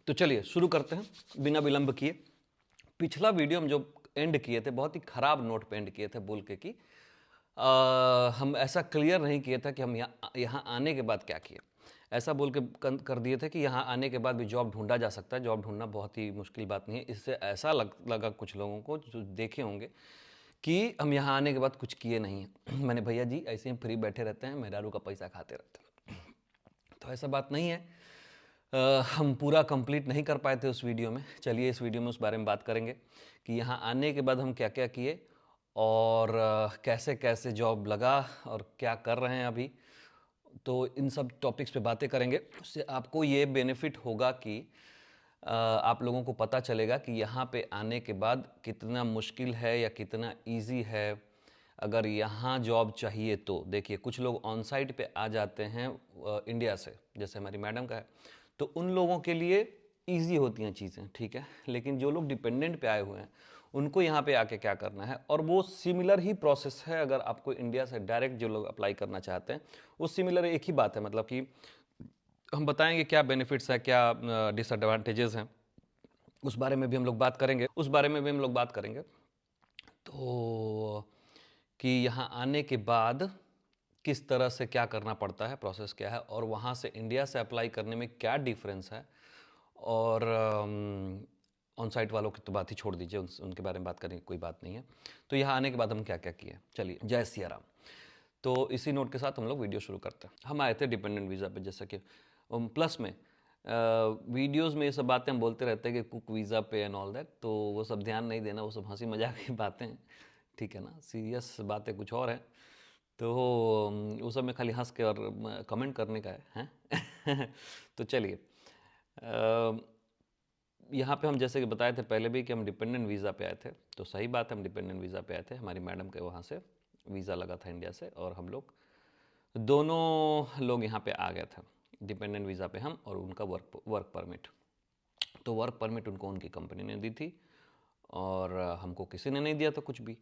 तो चलिए शुरू करते हैं बिना विलंब किए। पिछला वीडियो हम जो एंड किए थे बहुत ही खराब नोट पे एंड किए थे, बोल के कि हम ऐसा क्लियर नहीं किया था कि हम यहाँ आने के बाद क्या किए। ऐसा बोल के कर दिए थे कि यहाँ आने के बाद भी जॉब ढूंढा जा सकता है। जॉब ढूंढना बहुत ही मुश्किल बात नहीं है। इससे ऐसा लगा कुछ लोगों को जो देखे होंगे कि हम यहाँ आने के बाद कुछ किए नहीं हैं। मैंने भैया जी ऐसे ही फ्री बैठे रहते हैं, मेहरारू का पैसा खाते रहते हैं। तो ऐसा बात नहीं है। हम पूरा कंप्लीट नहीं कर पाए थे उस वीडियो में। चलिए इस वीडियो में उस बारे में बात करेंगे कि यहाँ आने के बाद हम क्या क्या किए और कैसे कैसे जॉब लगा और क्या कर रहे हैं अभी। तो इन सब टॉपिक्स पे बातें करेंगे। उससे आपको ये बेनिफिट होगा कि आप लोगों को पता चलेगा कि यहाँ पे आने के बाद कितना मुश्किल है या कितना इजी है अगर यहाँ जॉब चाहिए तो। देखिए कुछ लोग ऑन साइट पे आ जाते हैं इंडिया से, जैसे हमारी मैडम का है, तो उन लोगों के लिए ईजी होती हैं चीज़ें, ठीक है। लेकिन जो लोग डिपेंडेंट पे आए हुए हैं उनको यहाँ पे आके क्या करना है, और वो सिमिलर ही प्रोसेस है। अगर आपको इंडिया से डायरेक्ट जो लोग अप्लाई करना चाहते हैं वो सिमिलर एक ही बात है, मतलब कि हम बताएंगे क्या बेनिफिट्स है, क्या डिसएडवांटेजेस हैं, उस बारे में भी हम लोग बात करेंगे। तो कि यहाँ आने के बाद किस तरह से क्या करना पड़ता है, प्रोसेस क्या है, और वहाँ से इंडिया से अप्लाई करने में क्या डिफरेंस है। और ऑन साइट वालों की तो बात ही छोड़ दीजिए, उनके बारे में बात करने की कोई बात नहीं है। तो यहाँ आने के बाद हम क्या क्या किए, चलिए जय सिया राम। तो इसी नोट के साथ हम लोग वीडियो शुरू करते हैं। हम आए थे डिपेंडेंट वीज़ा पे, जैसा कि प्लस में वीडियोस में ये सब बातें हम बोलते रहते हैं कि कुक वीज़ा पे एंड ऑल दैट, तो वो सब ध्यान नहीं देना, वो सब हंसी मजाक की बातें हैं, ठीक है ना। सीरियस बातें कुछ और हैं। तो उस सब में खाली हंस के और कमेंट करने का है, हैं? तो चलिए यहाँ पे हम जैसे कि बताए थे पहले भी कि हम डिपेंडेंट वीज़ा पे आए थे। तो सही बात है, हम डिपेंडेंट वीज़ा पे आए थे। हमारी मैडम के वहाँ से वीज़ा लगा था इंडिया से, और हम लोग दोनों लोग यहाँ पे आ गए थे डिपेंडेंट वीज़ा पे, हम और उनका वर्क परमिट। तो वर्क परमिट उनको उनकी कंपनी ने दी थी और हमको किसी ने नहीं दिया था कुछ भी।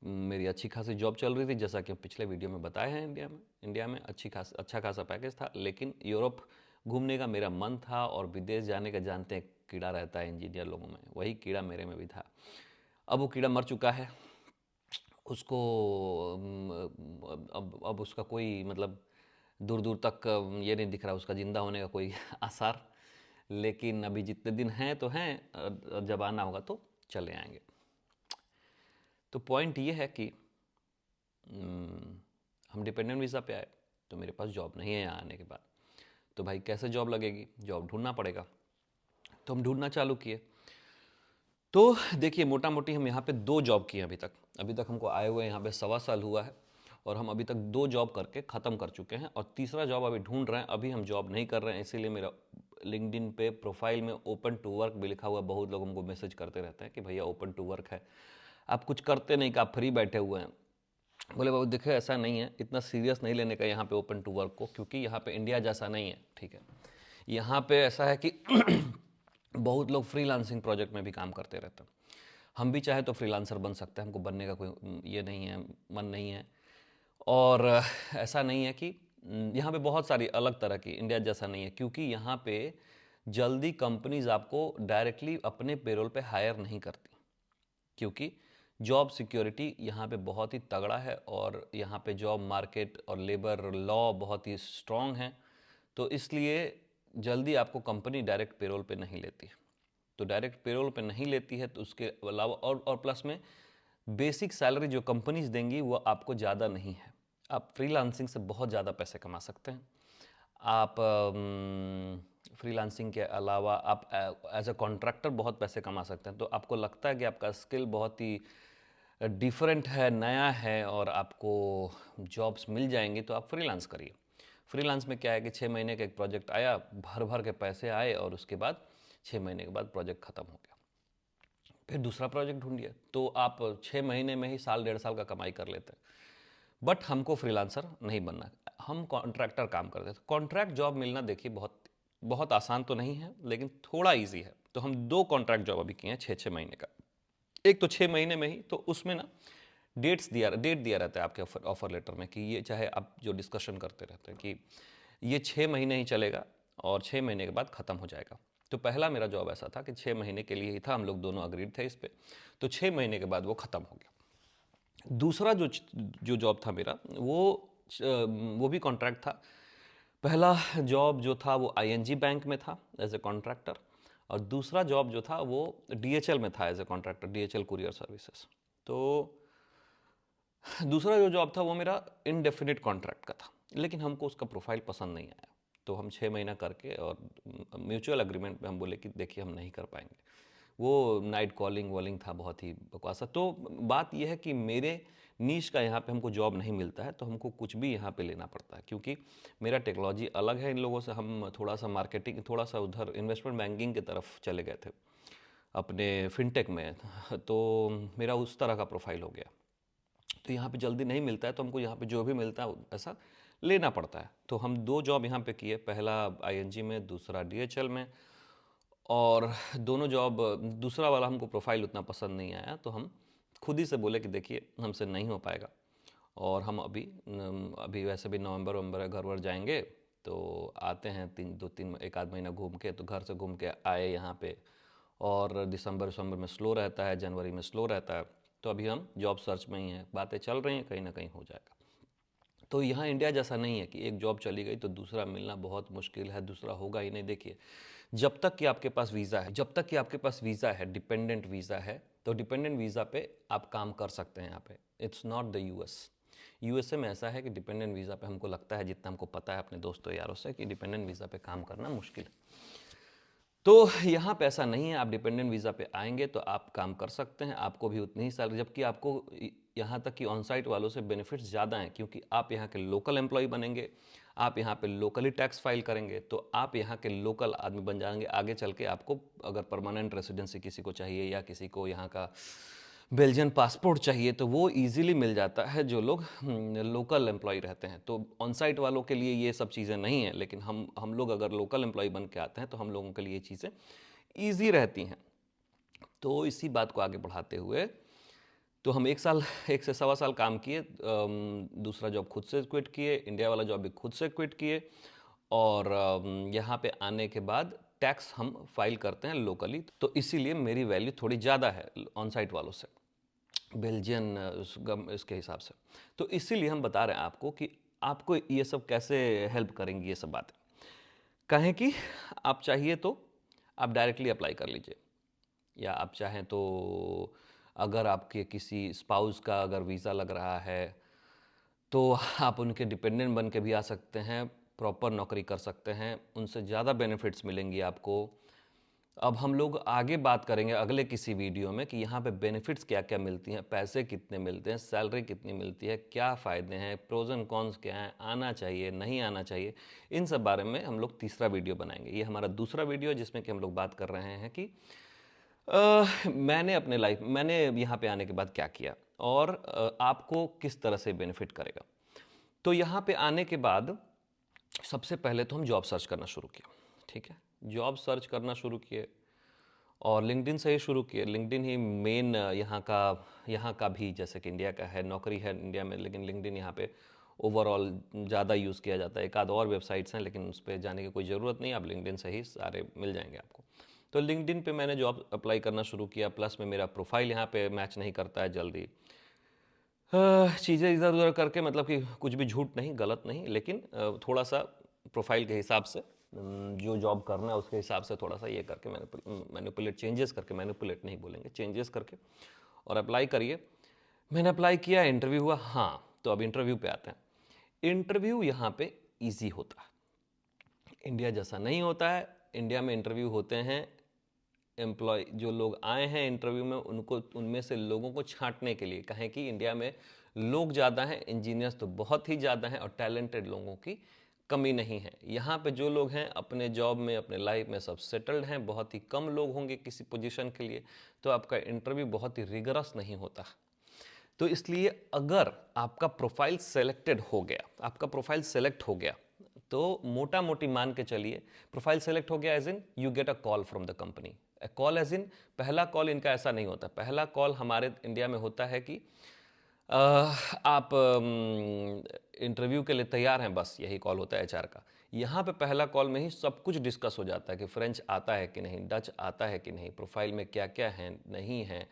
मेरी अच्छी खासी जॉब चल रही थी, जैसा कि पिछले वीडियो में बताया है। इंडिया में अच्छा खासा पैकेज था, लेकिन यूरोप घूमने का मेरा मन था और विदेश जाने का जानते हैं कीड़ा रहता है इंजीनियर लोगों में, वही कीड़ा मेरे में भी था। अब वो कीड़ा मर चुका है, उसको अब उसका कोई मतलब दूर दूर तक ये नहीं दिख रहा उसका ज़िंदा होने का कोई आसार। लेकिन अभी जितने दिन हैं तो हैं, जब आना होगा तो चले आएंगे। तो पॉइंट ये है कि हम डिपेंडेंट वीज़ा पे आए तो मेरे पास जॉब नहीं है यहाँ आने के बाद। तो भाई कैसे जॉब लगेगी, जॉब ढूंढना पड़ेगा। तो हम ढूंढना चालू किए। तो देखिए मोटा मोटी हम यहाँ पे 2 जॉब किए अभी तक हमको आए हुए यहाँ पे 1.25 साल हुआ है, और हम अभी तक 2 जॉब करके ख़त्म कर चुके हैं, और तीसरा जॉब अभी ढूंढ रहे हैं। अभी हम जॉब नहीं कर रहे हैं, इसीलिए मेरा लिंक्डइन पे प्रोफाइल में ओपन टू वर्क भी लिखा हुआ है। बहुत लोग हमको मैसेज करते रहते हैं कि भैया ओपन टू वर्क है, आप कुछ करते नहीं, कि आप फ्री बैठे हुए हैं। बोले बाबू देखो ऐसा नहीं है, इतना सीरियस नहीं लेने का यहाँ पे ओपन टू वर्क को, क्योंकि यहाँ पे इंडिया जैसा नहीं है, ठीक है। यहाँ पे ऐसा है कि बहुत लोग फ्रीलांसिंग प्रोजेक्ट में भी काम करते रहते हैं। हम भी चाहे तो फ्रीलांसर बन सकते हैं, हमको बनने का कोई ये नहीं है, मन नहीं है। और ऐसा नहीं है कि यहाँ पे बहुत सारी अलग तरह की, इंडिया जैसा नहीं है, क्योंकि यहाँ पे जल्दी कंपनीज आपको डायरेक्टली अपने पेरोल पे हायर नहीं करती, क्योंकि जॉब सिक्योरिटी यहाँ पे बहुत ही तगड़ा है, और यहाँ पे जॉब मार्केट और लेबर लॉ बहुत ही स्ट्रॉन्ग है। तो इसलिए जल्दी आपको कंपनी डायरेक्ट पेरोल पे नहीं लेती। तो डायरेक्ट पेरोल पे नहीं लेती है तो उसके अलावा और प्लस में बेसिक सैलरी जो कंपनीज देंगी वो आपको ज़्यादा नहीं है। आप फ्रीलांसिंग से बहुत ज़्यादा पैसे कमा सकते हैं। आप फ्रीलांसिंग के अलावा आप एज अ कॉन्ट्रैक्टर बहुत पैसे कमा सकते हैं। तो आपको लगता है कि आपका स्किल बहुत ही डिफरेंट है, नया है, और आपको जॉब्स मिल जाएंगी, तो आप फ्रीलांस करिए। फ्रीलांस में क्या है कि 6 महीने का एक प्रोजेक्ट आया, भर भर के पैसे आए, और उसके बाद 6 महीने के बाद प्रोजेक्ट ख़त्म हो गया, फिर दूसरा प्रोजेक्ट ढूंढिए। तो आप 6 महीने में ही साल 1.5 साल का कमाई कर लेते हैं। बट हमको फ्रीलांसर नहीं बनना, हम कॉन्ट्रैक्टर काम करते थे। कॉन्ट्रैक्ट जॉब मिलना देखिए बहुत बहुत आसान तो नहीं है, लेकिन थोड़ा इजी है। तो हम 2 कॉन्ट्रैक्ट जॉब अभी किए हैं 6-6 महीने का। एक तो 6 महीने में ही, तो उसमें ना डेट दिया रहता है आपके ऑफर लेटर में कि ये, चाहे आप जो डिस्कशन करते रहते हैं कि ये 6 महीने ही चलेगा और 6 महीने के बाद ख़त्म हो जाएगा। तो पहला मेरा जॉब ऐसा था कि 6 महीने के लिए ही था, हम लोग दोनों अग्रीड थे इस पे। तो 6 महीने के बाद वो ख़त्म हो गया। दूसरा जो जॉब था मेरा वो भी कॉन्ट्रैक्ट था। पहला जॉब जो था वो आईएनजी बैंक में था एज ए कॉन्ट्रैक्टर, और दूसरा जॉब जो था वो डीएचएल में था as a contractor, DHL courier services. तो दूसरा जो जॉब था वो मेरा इनडेफिनिट कॉन्ट्रैक्ट का था, लेकिन हमको उसका प्रोफाइल पसंद नहीं आया। तो हम 6 महीना करके और म्यूचुअल अग्रीमेंट में हम बोले कि देखिए हम नहीं कर पाएंगे। वो नाइट कॉलिंग वॉलिंग था, बहुत ही बकवास था। तो बात यह है कि मेरे नीश का यहाँ पे हमको जॉब नहीं मिलता है, तो हमको कुछ भी यहाँ पे लेना पड़ता है, क्योंकि मेरा टेक्नोलॉजी अलग है इन लोगों से। हम थोड़ा सा मार्केटिंग, थोड़ा सा उधर इन्वेस्टमेंट बैंकिंग की तरफ चले गए थे अपने फिनटेक में, तो मेरा उस तरह का प्रोफाइल हो गया। तो यहाँ पे जल्दी नहीं मिलता है, तो हमको यहाँ पे जो भी मिलता है ऐसा लेना पड़ता है। तो हम 2 जॉब यहाँ पे किए, पहला आईएनजी में, दूसरा डीएचएल में। और दोनों जॉब, दूसरा वाला हमको प्रोफाइल उतना पसंद नहीं आया, तो हम खुद ही से बोले कि देखिए हमसे नहीं हो पाएगा। और हम अभी वैसे भी नवंबर वंबर घर वर जाएंगे, तो आते हैं 3 एक आध महीना घूम के, तो घर से घूम के आए यहाँ पे। और दिसंबर में स्लो रहता है, जनवरी में स्लो रहता है, तो अभी हम जॉब सर्च में ही हैं, बातें चल रही हैं, कहीं ना कहीं हो जाएगा। तो यहाँ इंडिया जैसा नहीं है कि एक जॉब चली गई तो दूसरा मिलना बहुत मुश्किल है, दूसरा होगा ही नहीं। देखिए, जब तक कि आपके पास वीज़ा है, जब तक कि आपके पास वीज़ा है, डिपेंडेंट वीज़ा है, तो डिपेंडेंट वीज़ा पे आप काम कर सकते हैं यहाँ पे। इट्स नॉट द यूएसए में ऐसा है कि डिपेंडेंट वीज़ा पे हमको लगता है, जितना हमको पता है अपने दोस्तों यारों से, कि डिपेंडेंट वीज़ा पे काम करना मुश्किल है। तो यहाँ पे ऐसा नहीं है, आप डिपेंडेंट वीज़ा पे आएंगे तो आप काम कर सकते हैं, आपको भी उतनी ही सैलरी, जबकि आपको यहाँ तक कि ऑन साइट वालों से बेनिफिट्स ज़्यादा हैं, क्योंकि आप यहाँ के लोकल एम्प्लॉय बनेंगे, आप यहाँ पे लोकली टैक्स फाइल करेंगे, तो आप यहाँ के लोकल आदमी बन जाएंगे। आगे चल के आपको अगर परमानेंट रेसिडेंसी किसी को चाहिए, या किसी को यहाँ का बेल्जियन पासपोर्ट चाहिए, तो वो इजीली मिल जाता है, जो लोग लोकल एम्प्लॉय रहते हैं। तो ऑन साइट वालों के लिए ये सब चीज़ें नहीं हैं, लेकिन हम लोग अगर लोकल एम्प्लॉय बन के आते हैं तो हम लोगों के लिए ये चीज़ें ईजी रहती हैं। तो इसी बात को आगे बढ़ाते हुए, तो हम 1 से सवा साल काम किए, दूसरा जॉब खुद से क्विट किए, इंडिया वाला जॉब भी खुद से क्विट किए। और यहाँ पे आने के बाद टैक्स हम फाइल करते हैं लोकली, तो इसीलिए मेरी वैल्यू थोड़ी ज़्यादा है ऑन साइट वालों से, बेल्जियन इसके हिसाब से। तो इसीलिए हम बता रहे हैं आपको कि आपको ये सब कैसे हेल्प करेंगी ये सब बातें। कहें कि आप चाहिए तो आप डायरेक्टली अप्लाई कर लीजिए, या आप चाहें तो अगर आपके किसी स्पाउस का अगर वीज़ा लग रहा है तो आप उनके डिपेंडेंट बन के भी आ सकते हैं, प्रॉपर नौकरी कर सकते हैं, उनसे ज़्यादा बेनिफिट्स मिलेंगी आपको। अब हम लोग आगे बात करेंगे अगले किसी वीडियो में कि यहाँ पे बेनिफिट्स क्या क्या मिलती हैं, पैसे कितने मिलते हैं, सैलरी कितनी मिलती है, क्या फ़ायदे हैं, प्रोज एंड कॉन्स क्या हैं, आना चाहिए नहीं आना चाहिए, इन सब बारे में हम लोग तीसरा वीडियो बनाएंगे। ये हमारा दूसरा वीडियो है जिसमें कि हम लोग बात कर रहे हैं कि मैंने यहाँ पे आने के बाद क्या किया, और आपको किस तरह से बेनिफिट करेगा। तो यहाँ पे आने के बाद सबसे पहले तो हम जॉब सर्च करना शुरू किया, ठीक है, जॉब सर्च करना शुरू किए, और लिंक्डइन से ही शुरू किए। लिंक्डइन ही मेन यहाँ का भी, जैसे कि इंडिया का है, नौकरी है इंडिया में, लेकिन लिंक्डइन यहाँ पे ओवरऑल ज़्यादा यूज़ किया जाता है। एक आध और वेबसाइट्स हैं, लेकिन उस पर जाने की कोई ज़रूरत नहीं, आप लिंक्डइन से ही सारे मिल जाएंगे आपको। तो लिंक्डइन पे मैंने जॉब अप्लाई करना शुरू किया, प्लस में मेरा प्रोफाइल यहाँ पे मैच नहीं करता है जल्दी, चीज़ें इधर उधर करके, मतलब कि कुछ भी झूठ नहीं, गलत नहीं, लेकिन थोड़ा सा प्रोफाइल के हिसाब से, जो जॉब करना है उसके हिसाब से थोड़ा सा ये करके मैनिपुलेट, चेंजेस करके, मैनिपुलेट नहीं बोलेंगे, चेंजेस करके, और अप्लाई करिए। मैंने अप्लाई किया, इंटरव्यू हुआ। हाँ, तो अब इंटरव्यू पे आते हैं। इंटरव्यू यहाँ पे ईजी होता है, इंडिया जैसा नहीं होता है। इंडिया में इंटरव्यू होते हैं, एम्प्लॉय जो लोग आए हैं इंटरव्यू में, उनको, उनमें से लोगों को छांटने के लिए। कहें कि इंडिया में लोग ज़्यादा हैं, इंजीनियर्स तो बहुत ही ज़्यादा हैं, और टैलेंटेड लोगों की कमी नहीं है। यहाँ पे जो लोग हैं अपने जॉब में, अपने लाइफ में सब सेटल्ड हैं, बहुत ही कम लोग होंगे किसी पोजीशन के लिए, तो आपका इंटरव्यू बहुत ही रिगरस नहीं होता। तो इसलिए अगर आपका प्रोफाइल सेलेक्टेड हो गया, आपका प्रोफाइल सेलेक्ट हो गया, तो मोटा मोटी मान के चलिए, प्रोफाइल सेलेक्ट हो गया as in you get a call from the company. Call as in, पहला कॉल इनका ऐसा नहीं होता। पहला कॉल हमारे इंडिया में होता है कि आप इंटरव्यू के लिए तैयार हैं, बस यही कॉल होता है एचआर का। यहाँ पे पहला कॉल में ही सब कुछ डिस्कस हो जाता है कि फ्रेंच आता है कि नहीं, डच आता है कि नहीं, प्रोफाइल में क्या क्या है नहीं है,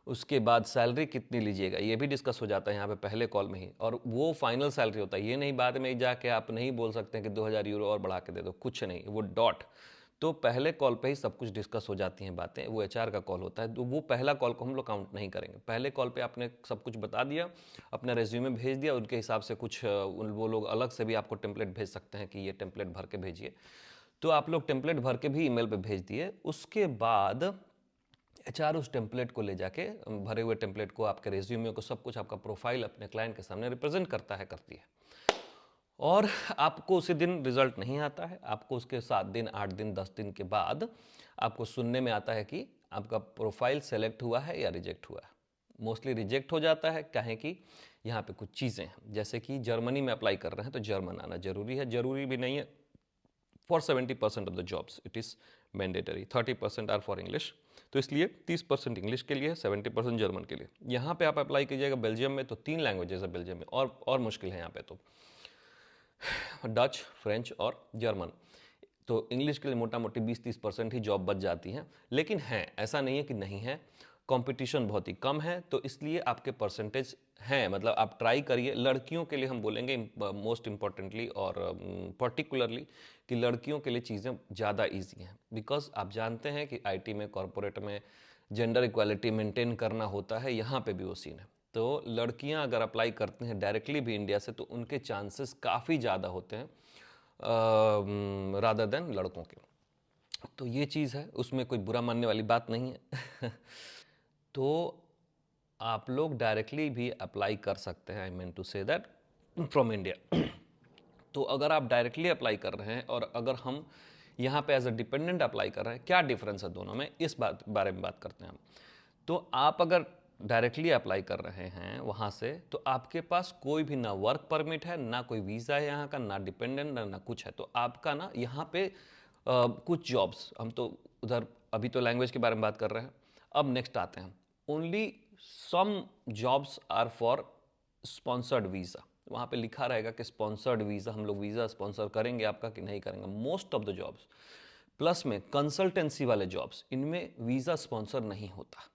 उसके बाद सैलरी कितनी लीजिएगा ये भी डिस्कस हो जाता है यहाँ पे पहले कॉल में ही, और वो फाइनल सैलरी होता है। ये नहीं बाद में जाके आप नहीं बोल सकते हैं कि 2000 यूरो और बढ़ा के दे दो, कुछ नहीं, वो डॉट। तो पहले कॉल पे ही सब कुछ डिस्कस हो जाती हैं बातें, वो एचआर का कॉल होता है, तो वो पहला कॉल को हम लोग काउंट नहीं करेंगे। पहले कॉल पे आपने सब कुछ बता दिया, अपना रेज्यूमे भेज दिया, उनके हिसाब से कुछ वो लोग अलग से भी आपको टेम्पलेट भेज सकते हैं कि ये टेम्पलेट भर के भेजिए, तो आप लोग टेम्पलेट भर के भी ईमेल पे भेज दिए। उसके बाद एचआर उस टेम्पलेट को ले जाके, भरे हुए टेम्पलेट को, आपके रेज्यूमे को, सब कुछ, आपका प्रोफाइल अपने क्लाइंट के सामने रिप्रेजेंट करता है, करती है। और आपको उसी दिन रिजल्ट नहीं आता है, आपको उसके 7 दिन 8 दिन 10 दिन के बाद आपको सुनने में आता है कि आपका प्रोफाइल सेलेक्ट हुआ है या रिजेक्ट हुआ है। मोस्टली रिजेक्ट हो जाता है, काहे कि यहाँ पे कुछ चीज़ें हैं, जैसे कि जर्मनी में अप्लाई कर रहे हैं तो जर्मन आना जरूरी है, जरूरी भी नहीं है। For 70% of the jobs it is mandatory, 30% are for English, तो इसलिए 30% इंग्लिश के लिए, 70% जर्मन के लिए। यहाँ पे आप अप्लाई कीजिएगा बेल्जियम में, तो 3 लैंग्वेजेस है बेल्जियम में, और मुश्किल है यहाँ पे तो, डच, फ्रेंच और जर्मन। तो इंग्लिश के लिए मोटा मोटी 20-30% ही जॉब बच जाती हैं, लेकिन हैं, ऐसा नहीं है कि नहीं है, कंपटीशन बहुत ही कम है, तो इसलिए आपके परसेंटेज हैं, मतलब आप ट्राई करिए। लड़कियों के लिए हम बोलेंगे मोस्ट इम्पॉर्टेंटली और पर्टिकुलरली कि लड़कियों के लिए चीज़ें ज़्यादा ईजी हैं, बिकॉज आप जानते हैं कि आईटी में, कॉरपोरेट में जेंडर इक्वालिटी मेंटेन करना होता है, यहाँ पे भी वो सीन है। तो लड़कियां अगर अप्लाई करती हैं डायरेक्टली भी इंडिया से, तो उनके चांसेस काफ़ी ज़्यादा होते हैं रादर देन लड़कों के। तो ये चीज़ है, उसमें कोई बुरा मानने वाली बात नहीं है। तो आप लोग डायरेक्टली भी अप्लाई कर सकते हैं, I mean to say that, from India. तो अगर आप डायरेक्टली अप्लाई कर रहे हैं और अगर हम यहाँ पे एज अ डिपेंडेंट अप्लाई कर रहे हैं, क्या डिफरेंस है दोनों में, इस बारे में बात करते हैं हम। तो आप अगर डायरेक्टली अप्लाई कर रहे हैं वहाँ से, तो आपके पास कोई भी ना वर्क परमिट है, ना कोई वीज़ा है यहाँ का, ना डिपेंडेंट, ना कुछ है। तो आपका ना यहाँ पे कुछ जॉब्स, हम तो उधर अभी तो लैंग्वेज के बारे में बात कर रहे हैं, अब नेक्स्ट आते हैं। Only some jobs are for sponsored visa, वहाँ पे लिखा रहेगा कि स्पॉन्सर्ड वीज़ा, हम लोग वीज़ा स्पॉन्सर करेंगे आपका कि नहीं करेंगे। Most of the jobs, plus में कंसल्टेंसी वाले जॉब्स, इनमें वीज़ा स्पॉन्सर नहीं होता,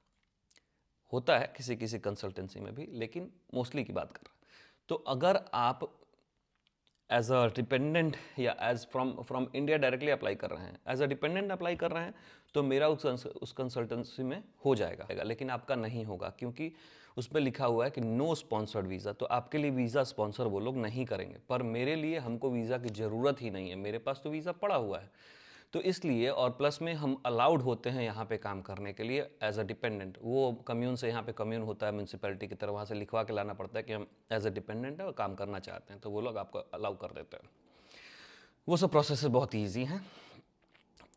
होता है किसी किसी कंसल्टेंसी में भी, लेकिन मोस्टली की बात कर रहे हैं। तो अगर आप एज अ डिपेंडेंट या as from India directly apply कर रहे हैं, एज अ डिपेंडेंट अप्लाई कर रहे हैं, तो मेरा उस कंसल्टेंसी में हो जाएगा, लेकिन आपका नहीं होगा, क्योंकि उस पर लिखा हुआ है कि नो स्पॉन्सर्ड वीज़ा। तो आपके लिए वीज़ा स्पॉन्सर वो लोग नहीं करेंगे, पर मेरे लिए, हमको वीज़ा की ज़रूरत ही नहीं है, मेरे पास तो वीज़ा पड़ा हुआ है। तो इसलिए, और प्लस में हम अलाउड होते हैं यहाँ पे काम करने के लिए एज अ डिपेंडेंट। वो कम्यून से, यहाँ पे कम्यून होता है म्यूनसिपैलिटी की तरह, वहाँ से लिखवा के लाना पड़ता है कि हम एज अ डिपेंडेंट है और काम करना चाहते हैं, तो वो लोग आपको अलाउ कर देते हैं। वो सब प्रोसेस बहुत ईजी हैं।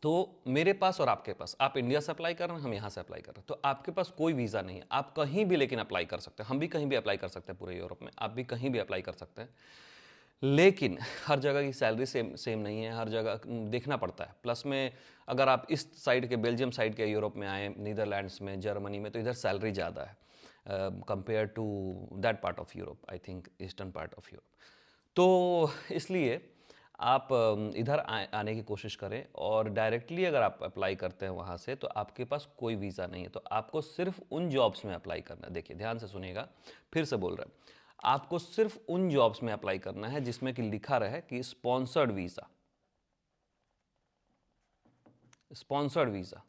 तो मेरे पास और आपके पास, आप इंडिया से अप्लाई कर रहे हैं, हम यहाँ से अप्लाई कर रहे हैं, तो आपके पास कोई वीज़ा नहीं है, आप कहीं भी लेकिन अप्लाई कर सकते हैं, हम भी कहीं भी अप्लाई कर सकते हैं पूरे यूरोप में, आप भी कहीं भी अप्लाई कर सकते हैं। लेकिन हर जगह की सैलरी सेम नहीं है, हर जगह देखना पड़ता है। प्लस में अगर आप इस साइड के, बेल्जियम साइड के यूरोप में आए, नीदरलैंड्स में, जर्मनी में, तो इधर सैलरी ज़्यादा है compare to that part of Europe, I think eastern part of Europe. तो इसलिए आप इधर आने की कोशिश करें, और डायरेक्टली अगर आप अप्लाई करते हैं वहाँ से, तो आपके पास कोई वीज़ा नहीं है, तो आपको सिर्फ उन जॉब्स में अप्लाई करना है। देखिए ध्यान से सुनिएगा, फिर से बोल रहे हैं, आपको सिर्फ उन जॉब्स में अप्लाई करना है जिसमें कि लिखा रहे कि स्पॉन्सर्ड वीज़ा, स्पॉन्सर्ड वीज़ा।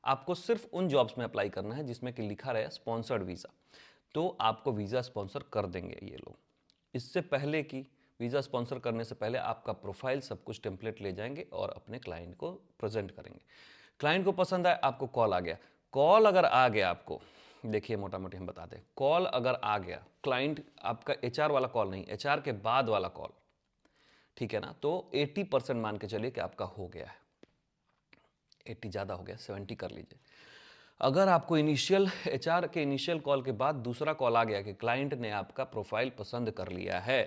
आपको सिर्फ उन जॉब्स में अप्लाई करना है जिसमें कि लिखा रहे स्पॉन्सर्ड वीज़ा, तो आपको वीज़ा स्पॉन्सर कर देंगे ये लोग। इससे पहले कि वीज़ा स्पॉन्सर करने से पहले आपका प्रोफाइल, सब कुछ टेम्पलेट ले जाएंगे और अपने क्लाइंट को प्रेजेंट करेंगे। क्लाइंट को पसंद आए, आपको कॉल आ गया, कॉल अगर आ गया आपको, देखिए मोटा मोटी हम बता दें, कॉल अगर आ गया, क्लाइंट आपका, एचआर वाला कॉल नहीं, एचआर के बाद वाला कॉल, ठीक है ना, तो 80% मान के चलिए कि आपका हो गया है, 80 ज़्यादा हो गया, 70 कर लीजिए। अगर आपको इनिशियल, एचआर के इनिशियल कॉल के बाद दूसरा कॉल आ गया कि क्लाइंट ने आपका प्रोफाइल पसंद कर लिया है,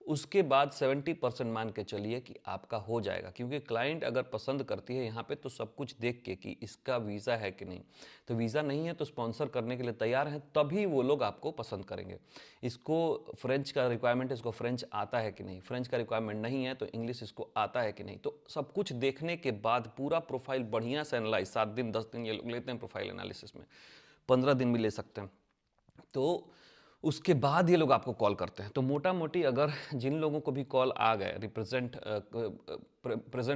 उसके बाद 70% मान के चलिए कि आपका हो जाएगा, क्योंकि क्लाइंट अगर पसंद करती है यहाँ पे तो सब कुछ देख के कि इसका वीज़ा है कि नहीं, तो वीज़ा नहीं है तो स्पॉन्सर करने के लिए तैयार हैं, तभी वो लोग आपको पसंद करेंगे। इसको फ्रेंच का रिक्वायरमेंट है, इसको फ्रेंच आता है कि नहीं, फ्रेंच का रिक्वायरमेंट नहीं है तो इंग्लिश इसको आता है कि नहीं, तो सब कुछ देखने के बाद पूरा प्रोफाइल बढ़िया से एनालाइज, 7 दिन 10 दिन ये लोग लेते हैं प्रोफाइल एनालिसिस में, 15 दिन भी ले सकते हैं, तो उसके बाद ये लोग आपको कॉल करते हैं। तो मोटा मोटी अगर जिन लोगों को भी कॉल आ गए प्रेजेंट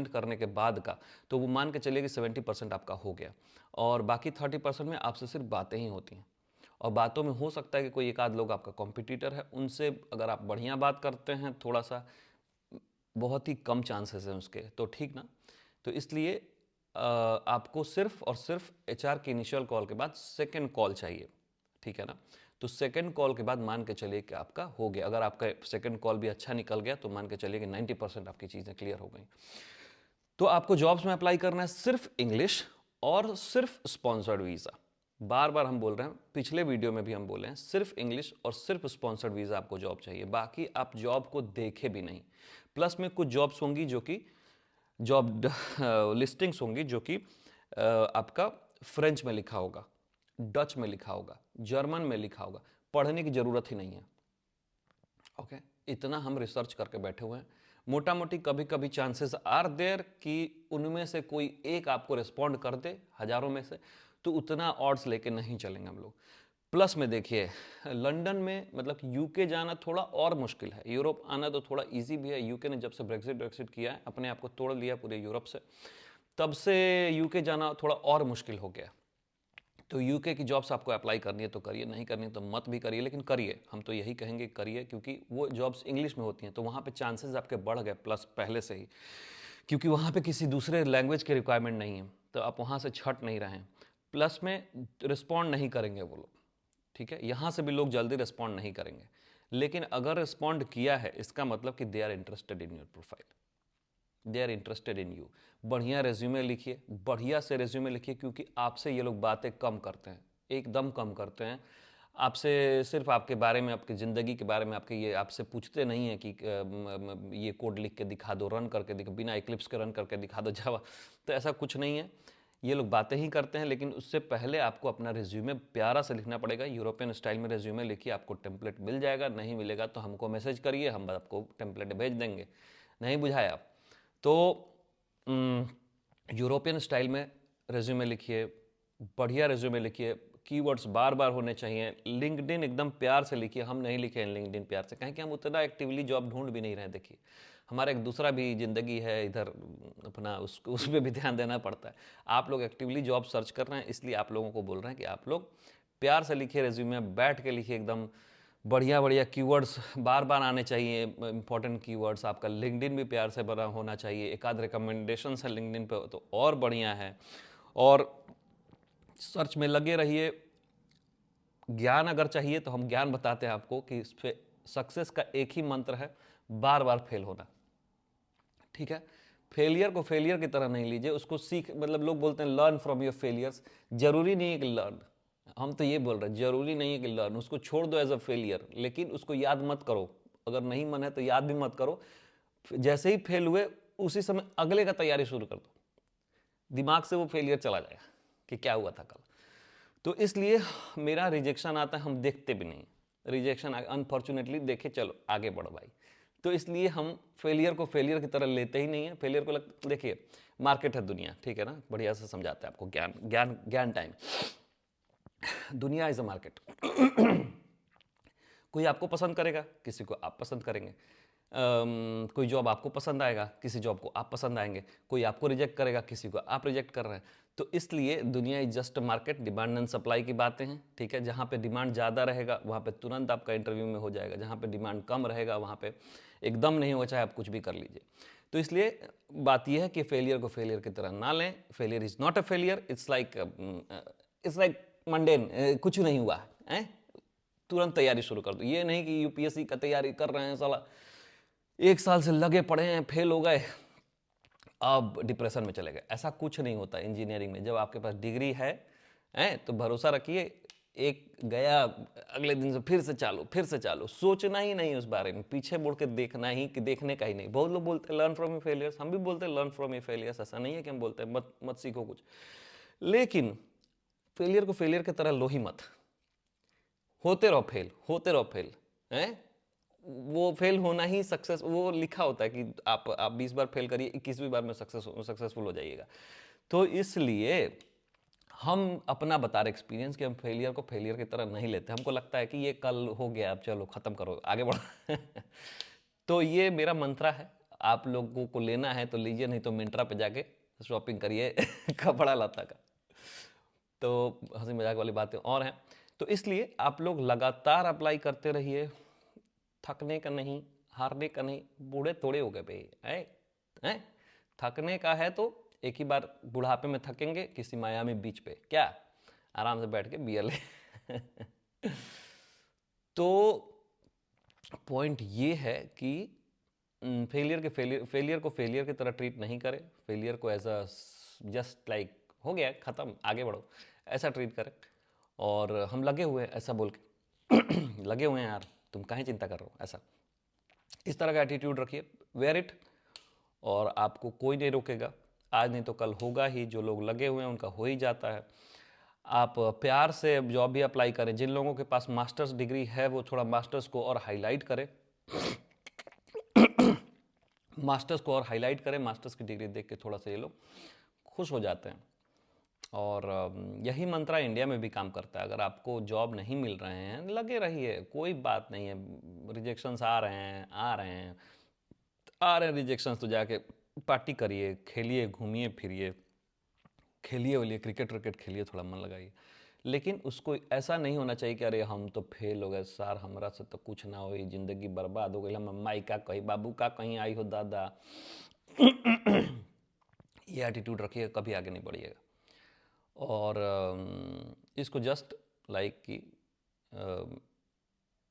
करने के बाद का, तो वो मान के चलिए कि 70% आपका हो गया, और बाकी 30% में आपसे सिर्फ बातें ही होती हैं, और बातों में हो सकता है कि कोई एक आध लोग आपका कॉम्पिटिटर है, उनसे अगर आप बढ़िया बात करते हैं, थोड़ा सा बहुत ही कम चांसेस हैं उसके, तो ठीक ना। तो इसलिए आपको सिर्फ और सिर्फ एचआर की इनिशियल कॉल के बाद सेकंड कॉल चाहिए, ठीक है ना। तो सेकंड कॉल के बाद मान के चलिए कि आपका हो गया, अगर आपका सेकंड कॉल भी अच्छा निकल गया तो मान के चलिए कि 90% आपकी चीज़ें क्लियर हो गई। तो आपको जॉब्स में अप्लाई करना है सिर्फ इंग्लिश और सिर्फ स्पॉन्सर्ड वीज़ा। बार बार हम बोल रहे हैं, पिछले वीडियो में भी हम बोले हैं, सिर्फ इंग्लिश और सिर्फ स्पॉन्सर्ड वीज़ा आपको जॉब चाहिए, बाकी आप जॉब को देखे भी नहीं। प्लस में कुछ जॉब्स होंगी जो कि जॉब लिस्टिंग्स होंगी जो कि आपका फ्रेंच में लिखा होगा, डच में लिखा होगा, जर्मन में लिखा होगा, पढ़ने की ज़रूरत ही नहीं है। ओके, इतना हम रिसर्च करके बैठे हुए हैं। मोटा मोटी कभी कभी चांसेस आर देयर कि उनमें से कोई एक आपको रिस्पॉन्ड कर दे हज़ारों में से, तो उतना ऑड्स लेके नहीं चलेंगे हम लोग। प्लस में देखिए, लंदन में मतलब यूके जाना थोड़ा और मुश्किल है, यूरोप आना तो थोड़ा इजी भी है। यूके ने जब से ब्रेक्सिट किया है, अपने आप को तोड़ लिया पूरे यूरोप से, तब से यूके जाना थोड़ा और मुश्किल हो गया। तो यूके की जॉब्स आपको अप्लाई करनी है तो करिए, नहीं करनी है तो मत भी करिए, लेकिन करिए, हम तो यही कहेंगे करिए, क्योंकि वो जॉब्स इंग्लिश में होती हैं, तो वहाँ पे चांसेस आपके बढ़ गए प्लस पहले से ही, क्योंकि वहाँ पे किसी दूसरे लैंग्वेज की रिक्वायरमेंट नहीं है, तो आप वहाँ से छट नहीं रहे हैं। प्लस में रिस्पॉन्ड नहीं करेंगे वो लोग, ठीक है, यहाँ से भी लोग जल्दी रिस्पॉन्ड नहीं करेंगे, लेकिन अगर रिस्पॉन्ड किया है इसका मतलब कि they are interested in your profile, they are interested in you. बढ़िया रेज्यूमे लिखिए, बढ़िया से रेज्यूमे लिखिए, क्योंकि आपसे ये लोग बातें कम करते हैं, एकदम कम करते हैं। आपसे सिर्फ आपके बारे में, आपकी ज़िंदगी के बारे में, आपके ये आपसे पूछते नहीं है कि ये कोड लिख के दिखा दो, रन करके दिखा, बिना इक्लिप्स के रन करके दिखा दो जावा, तो ऐसा कुछ नहीं है। ये लोग बातें ही करते हैं, लेकिन उससे पहले आपको अपना रिज्यूमे प्यारा से लिखना पड़ेगा। यूरोपियन स्टाइल में रिज्यूमे लिखिए, आपको टेम्पलेट मिल जाएगा, नहीं मिलेगा तो हमको मैसेज करिए, हम आपको टेम्पलेट भेज देंगे। नहीं बुझाया आप तो यूरोपियन स्टाइल में रेज्यूमे लिखिए, बढ़िया रेज्यूमे लिखिए, कीवर्ड्स बार बार होने चाहिए। लिंक्डइन एकदम प्यार से लिखिए, हम नहीं लिखे हैं लिंक्डइन प्यार से, कहें कि हम उतना एक्टिवली जॉब ढूंढ भी नहीं रहे। देखिए, हमारा एक दूसरा भी ज़िंदगी है इधर अपना, उसको उस पर भी ध्यान देना पड़ता है। आप लोग एक्टिवली जॉब सर्च कर रहे हैं, इसलिए आप लोगों को बोल रहे हैं कि आप लोग प्यार से लिखिए रेज्यूमे, बैठ के लिखिए, एकदम बढ़िया बढ़िया कीवर्ड्स बार बार आने चाहिए, इंपॉर्टेंट कीवर्ड्स। आपका लिंक्डइन भी प्यार से बना होना चाहिए, एक आध रिकमेंडेशन है लिंक्डइन पे तो और बढ़िया है। और सर्च में लगे रहिए। ज्ञान अगर चाहिए तो हम ज्ञान बताते हैं आपको कि इस पे सक्सेस का एक ही मंत्र है, बार बार फेल होना, ठीक है। फेलियर को फेलियर की तरह नहीं लीजिए, उसको सीख, मतलब लोग बोलते हैं लर्न फ्रॉम योर फेलियर्स, जरूरी नहीं है कि लर्न, हम तो ये बोल रहे हैं जरूरी नहीं है कि लर्न, उसको छोड़ दो एज अ फेलियर, लेकिन उसको याद मत करो। अगर नहीं मन है तो याद भी मत करो, जैसे ही फेल हुए उसी समय अगले का तैयारी शुरू कर दो, दिमाग से वो फेलियर चला जाएगा कि क्या हुआ था कल। तो इसलिए मेरा रिजेक्शन आता है, हम देखते भी नहीं, रिजेक्शन अनफॉर्चुनेटली देखे, चलो आगे बढ़ो भाई। तो इसलिए हम फेलियर को फेलियर की तरह लेते ही नहीं है। फेलियर को देखिए, मार्केट है दुनिया, ठीक है ना, बढ़िया से समझाते हैं आपको, ज्ञान ज्ञान ज्ञान टाइम। दुनिया इज अ मार्केट। कोई आपको पसंद करेगा, किसी को आप पसंद करेंगे। कोई जॉब आपको पसंद आएगा, किसी जॉब को आप पसंद आएंगे। कोई आपको रिजेक्ट करेगा, किसी को आप रिजेक्ट कर रहे हैं। तो इसलिए दुनिया is just market, demand and supply की बातें हैं, ठीक है। जहाँ पे डिमांड ज़्यादा रहेगा वहाँ पे तुरंत आपका इंटरव्यू में हो जाएगा, जहाँ पे डिमांड कम रहेगा वहाँ पे एकदम नहीं हो, चाहे आप कुछ भी कर लीजिए। तो इसलिए बात यह है कि फेलियर को फेलियर की तरह ना लें। Failure is not a failure, it's like mundane, कुछ नहीं हुआ है, तुरंत तैयारी शुरू कर दो। ये नहीं कि यूपीएससी का तैयारी कर रहे हैं, साला 1 साल से लगे पड़े हैं, फेल हो गए, अब डिप्रेशन में चले गए, ऐसा कुछ नहीं होता इंजीनियरिंग में। जब आपके पास डिग्री है तो भरोसा रखिए, एक गया, अगले दिन से फिर से चालू, सोचना ही नहीं उस बारे में, पीछे मुड़ के देखना ही कि देखने का ही नहीं। बहुत लोग बोलते हैं लर्न फ्रॉम योर फेलियर्स, हम भी बोलते हैं लर्न फ्रॉम योर फेलियर्स, ऐसा नहीं है कि हम बोलते हैं मत मत सीखो कुछ, लेकिन फेलियर को फेलियर की तरह लो ही मत। होते रहो फेल, होते रहो फेल, हैं? वो फेल होना ही सक्सेस, वो लिखा होता है कि आप 20 बार फेल करिए, 21वीं बार में सक्सेसफुल हो जाइएगा। तो इसलिए हम अपना बता रहे एक्सपीरियंस कि हम फेलियर को फेलियर की तरह नहीं लेते। हमको लगता है कि ये कल हो गया, अब चलो खत्म करो, आगे बढ़ो। तो ये मेरा मंत्रा है, आप लोगों को लेना है तो लीजिए, नहीं तो मिंत्रा पे जाके शॉपिंग करिए कपड़ा लता का। तो हंसी मजाक वाली बातें और हैं। तो इसलिए आप लोग लगातार अप्लाई करते रहिए, थकने का नहीं, हारने का नहीं। बूढ़े थोड़े हो गए भाई, हैं? थकने का है तो एक ही बार बुढ़ापे में थकेंगे किसी मायामी बीच पे, क्या आराम से बैठ के बियर ले। तो पॉइंट ये है कि फेलियर को फेलियर की तरह ट्रीट नहीं करें, फेलियर को एज अ जस्ट लाइक हो गया खत्म, आगे बढ़ो, ऐसा ट्रीट करें। और हम लगे हुए हैं ऐसा बोल के लगे हुए हैं यार, तुम काहे चिंता कर रहे हो, ऐसा इस तरह का एटीट्यूड रखिए, वेयर इट, और आपको कोई नहीं रोकेगा। आज नहीं तो कल होगा ही, जो लोग लगे हुए हैं उनका हो ही जाता है। आप प्यार से जॉब भी अप्लाई करें, जिन लोगों के पास मास्टर्स डिग्री है वो थोड़ा मास्टर्स को और हाईलाइट करें, मास्टर्स को और हाईलाइट करें, मास्टर्स की डिग्री देख के थोड़ा सा ये लोग खुश हो जाते हैं। और यही मंत्रा इंडिया में भी काम करता है। अगर आपको जॉब नहीं मिल रहे हैं, लगे रहिए, कोई बात नहीं है, रिजेक्शंस आ रहे हैं, रिजेक्शंस, तो जाके पार्टी करिए, खेलिए, घूमिए फिरिए, खेलिए वालिए, क्रिकेट विकेट खेलिए, थोड़ा मन लगाइए। लेकिन उसको ऐसा नहीं होना चाहिए कि अरे हम तो फेल हो गए सर, हमरा से तो कुछ ना हो, जिंदगी बर्बाद हो गई, हम माई का कहीं बाबू का कहीं आई हो दादा। ये एटीट्यूड रखिए, कभी आगे नहीं बढ़िएगा। और इसको जस्ट लाइक कि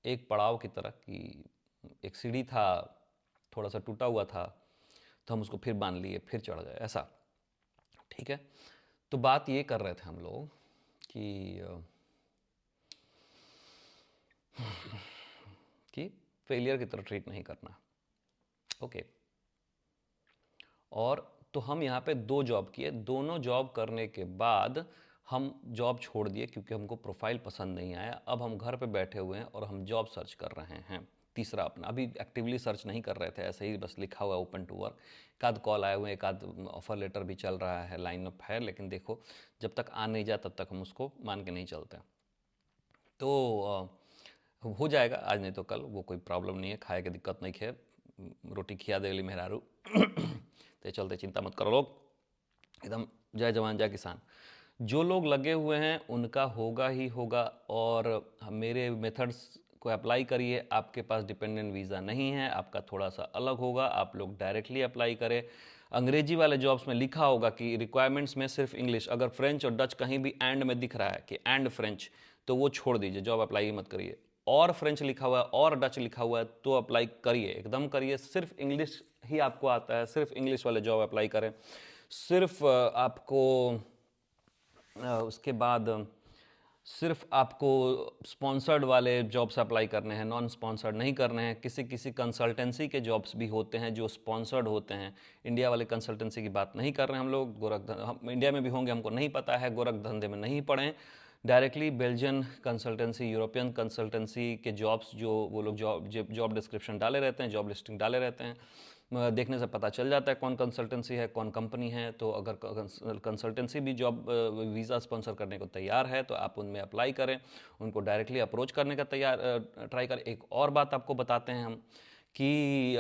एक पड़ाव की तरह, कि एक सीढ़ी था, थोड़ा सा टूटा हुआ था, तो हम उसको फिर बांध लिए, फिर चढ़ गए, ऐसा, ठीक है। तो बात ये कर रहे थे हम लोग कि फेलियर की तरह ट्रीट नहीं करना, ओके। और तो हम यहाँ पे 2 जॉब किए, दोनों जॉब करने के बाद हम जॉब छोड़ दिए क्योंकि हमको प्रोफाइल पसंद नहीं आया। अब हम घर पे बैठे हुए हैं और हम जॉब सर्च कर रहे हैं, तीसरा अपना। अभी एक्टिवली सर्च नहीं कर रहे थे, ऐसे ही बस लिखा हुआ है ओपन टू वर्क, एक आध कॉल आए हुए हैं, एक आध ऑफर लेटर भी चल रहा है, लाइन अप है, लेकिन देखो जब तक आ नहीं जाए तब तक हम उसको मान के नहीं चलते। तो हो जाएगा, आज नहीं तो कल, वो कोई प्रॉब्लम नहीं है, खाए की दिक्कत नहीं है, रोटी खिया देली मेहरारू। तो चलते, चिंता मत करो लोग, एकदम जय जवान जय किसान। जो लोग लगे हुए हैं उनका होगा ही होगा। और मेरे मेथड्स को अप्लाई करिए। आपके पास डिपेंडेंट वीज़ा नहीं है, आपका थोड़ा सा अलग होगा, आप लोग डायरेक्टली अप्लाई करें। अंग्रेजी वाले जॉब्स में लिखा होगा कि रिक्वायरमेंट्स में सिर्फ इंग्लिश, अगर फ्रेंच और डच कहीं भी एंड में दिख रहा है कि एंड फ्रेंच, तो वो छोड़ दीजिए, जॉब अप्लाई ही मत करिए। और फ्रेंच लिखा हुआ है और डच लिखा हुआ है तो अप्लाई करिए, एकदम करिए। सिर्फ इंग्लिश ही आपको आता है, सिर्फ इंग्लिश वाले जॉब अप्लाई करें। सिर्फ आपको उसके बाद सिर्फ आपको स्पॉन्सर्ड वाले जॉब्स अप्लाई करने हैं, नॉन स्पॉन्सर्ड नहीं करने हैं। किसी किसी कंसल्टेंसी के जॉब्स भी होते हैं जो स्पॉन्सर्ड होते हैं। इंडिया वाले कंसल्टेंसी की बात नहीं कर रहे हैं हम लोग, हम इंडिया में भी होंगे, हमको नहीं पता है, गोरख धंधे में नहीं पड़े। Directly Belgian consultancy, European consultancy के जॉब्स, जो वो लोग जॉब डिस्क्रिप्शन डाले रहते हैं, जॉब लिस्टिंग डाले रहते हैं, देखने से पता चल जाता है कौन कंसल्टेंसी है, कौन कंपनी है। तो अगर कंसल्टेंसी भी जॉब वीज़ा स्पॉन्सर करने को तैयार है तो आप उनमें अप्लाई करें, उनको डायरेक्टली अप्रोच करने का ट्राई करें। एक और बात आपको बताते हैं हम कि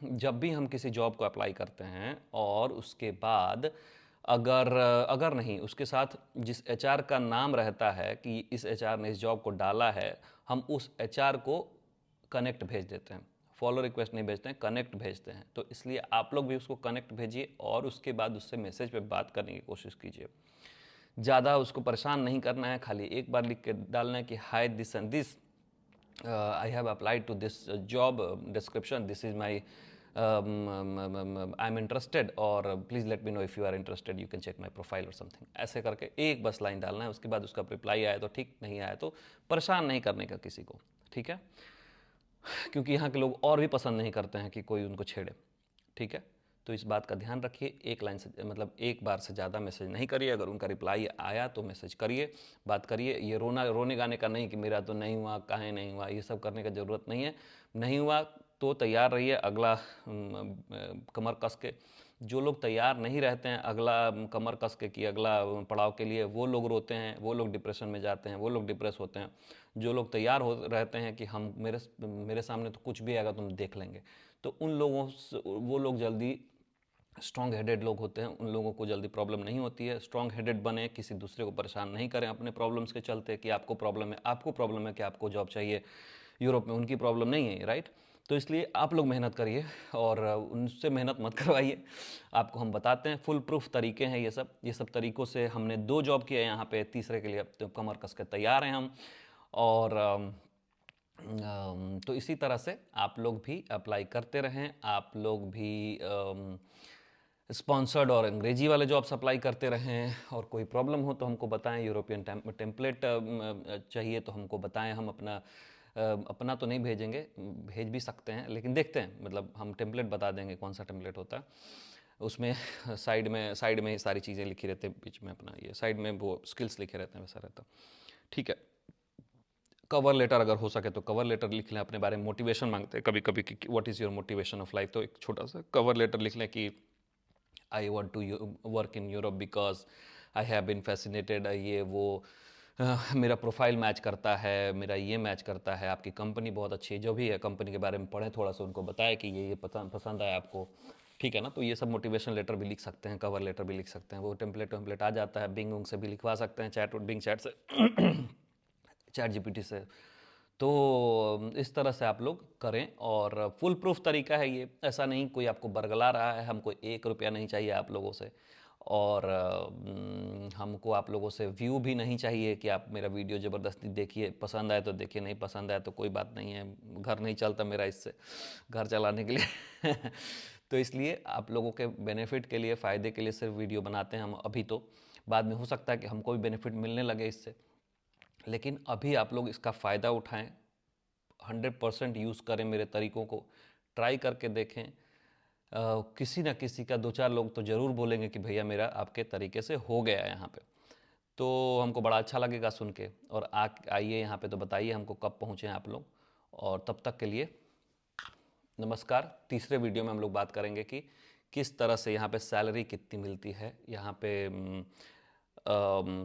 जब भी हम किसी जॉब को अप्लाई करते हैं और उसके बाद अगर नहीं, उसके साथ जिस एचआर का नाम रहता है कि इस एचआर ने इस जॉब को डाला है, हम उस एचआर को कनेक्ट भेज देते हैं, फॉलो रिक्वेस्ट नहीं भेजते हैं, कनेक्ट भेजते हैं। तो इसलिए आप लोग भी उसको कनेक्ट भेजिए और उसके बाद उससे मैसेज पे बात करने की कोशिश कीजिए। ज़्यादा उसको परेशान नहीं करना है, खाली एक बार लिख के डालना है कि hi this and this, I have applied to this job description, this is my I am interested और please let me know if you are interested, you can check my profile और समथिंग, ऐसे करके एक बस line डालना है। उसके बाद उसका रिप्लाई आया तो ठीक, नहीं आया तो परेशान नहीं करने का किसी को, ठीक है, क्योंकि यहाँ के लोग और भी पसंद नहीं करते हैं कि कोई उनको छेड़े, ठीक है। तो इस बात का ध्यान रखिए, एक लाइन से मतलब एक बार से ज़्यादा मैसेज नहीं करिए। अगर उनका रिप्लाई आया तो मैसेज करिए, बात करिए। ये रोने गाने का नहीं कि मेरा तो नहीं हुआ, काहे नहीं हुआ, ये सब करने का ज़रूरत नहीं है। नहीं हुआ तो तैयार रहिए अगला कमर कस के। जो लोग तैयार नहीं रहते हैं अगला कमर कस के कि अगला पड़ाव के लिए, वो लोग रोते हैं, वो लोग डिप्रेशन में जाते हैं, वो लोग डिप्रेस होते हैं। जो लोग तैयार हो रहते हैं कि हम मेरे सामने तो कुछ भी आएगा, तुम देख लेंगे, तो उन लोगों से, वो लोग जल्दी स्ट्रॉन्ग हेडेड लोग होते हैं, उन लोगों को जल्दी प्रॉब्लम नहीं होती है। स्ट्रॉन्ग हेडेड बने, किसी दूसरे को परेशान नहीं करें अपने प्रॉब्लम्स के चलते कि आपको प्रॉब्लम है कि आपको जॉब चाहिए यूरोप में, उनकी प्रॉब्लम नहीं है, राइट। तो इसलिए आप लोग मेहनत करिए और उनसे मेहनत मत करवाइए। आपको हम बताते हैं, फुल प्रूफ तरीके हैं ये सब तरीक़ों से हमने 2 जॉब किए यहाँ पे, तीसरे के लिए तो कमर कस के तैयार हैं हम। और तो इसी तरह से आप लोग भी अप्लाई करते रहें, आप लोग भी स्पॉन्सर्ड और अंग्रेजी वाले जॉब्स अप्लाई करते रहें। और कोई प्रॉब्लम हो तो हमको बताएं, यूरोपियन टेम्पलेट चाहिए तो हमको बताएं, हम अपना तो नहीं भेजेंगे, भेज भी सकते हैं, लेकिन देखते हैं, मतलब हम टेम्पलेट बता देंगे कौन सा टेम्पलेट होता है। उसमें साइड में ही सारी चीज़ें लिखी रहती हैं, बीच में अपना ये साइड में वो स्किल्स लिखे रहते हैं, वैसा रहता, ठीक है। कवर लेटर अगर हो सके तो कवर लेटर लिख लें, अपने बारे में मोटिवेशन मांगते हैं कभी कभी कि what is your motivation of life, तो एक छोटा सा कवर लेटर लिख लें कि I want to work in Europe because I have been fascinated, ये वो मेरा प्रोफाइल मैच करता है, मेरा ये मैच करता है, आपकी कंपनी बहुत अच्छी है, जो भी है कंपनी के बारे में पढ़ें, थोड़ा सा उनको बताएं कि ये पसंद आया आपको, ठीक है ना। तो ये सब मोटिवेशन लेटर भी लिख सकते हैं, कवर लेटर भी लिख सकते हैं, वो टेम्पलेट आ जाता है, बिंग से भी लिखवा सकते हैं, बिंग चैट से चैट जीपीटी से। तो इस तरह से आप लोग करें और फुल प्रूफ तरीका है ये, ऐसा नहीं कोई आपको बरगला रहा है, हमको 1 रुपया नहीं चाहिए आप लोगों से, और हमको आप लोगों से व्यू भी नहीं चाहिए कि आप मेरा वीडियो ज़बरदस्ती देखिए, पसंद आए तो देखिए, नहीं पसंद आए तो कोई बात नहीं है, घर नहीं चलता मेरा इससे, घर चलाने के लिए तो इसलिए आप लोगों के बेनिफिट के लिए, फ़ायदे के लिए सिर्फ वीडियो बनाते हैं हम अभी। तो बाद में हो सकता है कि हमको भी बेनिफिट मिलने लगे इससे, लेकिन अभी आप लोग इसका फ़ायदा उठाएं, 100% यूज़ करें मेरे तरीक़ों को, ट्राई करके देखें। किसी ना किसी का 2-4 लोग तो ज़रूर बोलेंगे कि भैया मेरा आपके तरीके से हो गया है यहाँ पे, तो हमको बड़ा अच्छा लगेगा सुन के। और आइए यहाँ पे तो बताइए हमको कब पहुँचे आप लोग, और तब तक के लिए नमस्कार। तीसरे वीडियो में हम लोग बात करेंगे कि किस तरह से यहाँ पे सैलरी कितनी मिलती है, यहाँ पे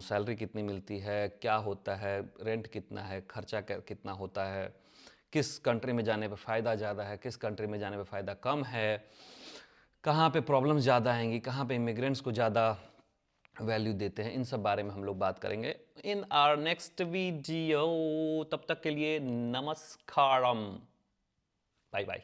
सैलरी कितनी मिलती है, क्या होता है, रेंट कितना है, खर्चा कितना होता है, किस कंट्री में जाने पे फ़ायदा ज़्यादा है, किस कंट्री में जाने पे फ़ायदा कम है, कहाँ पे प्रॉब्लम्स ज़्यादा आएंगी, कहाँ पे इमिग्रेंट्स को ज़्यादा वैल्यू देते हैं, इन सब बारे में हम लोग बात करेंगे इन आवर नेक्स्ट वीडियो। तब तक के लिए नमस्कारम, बाय बाय।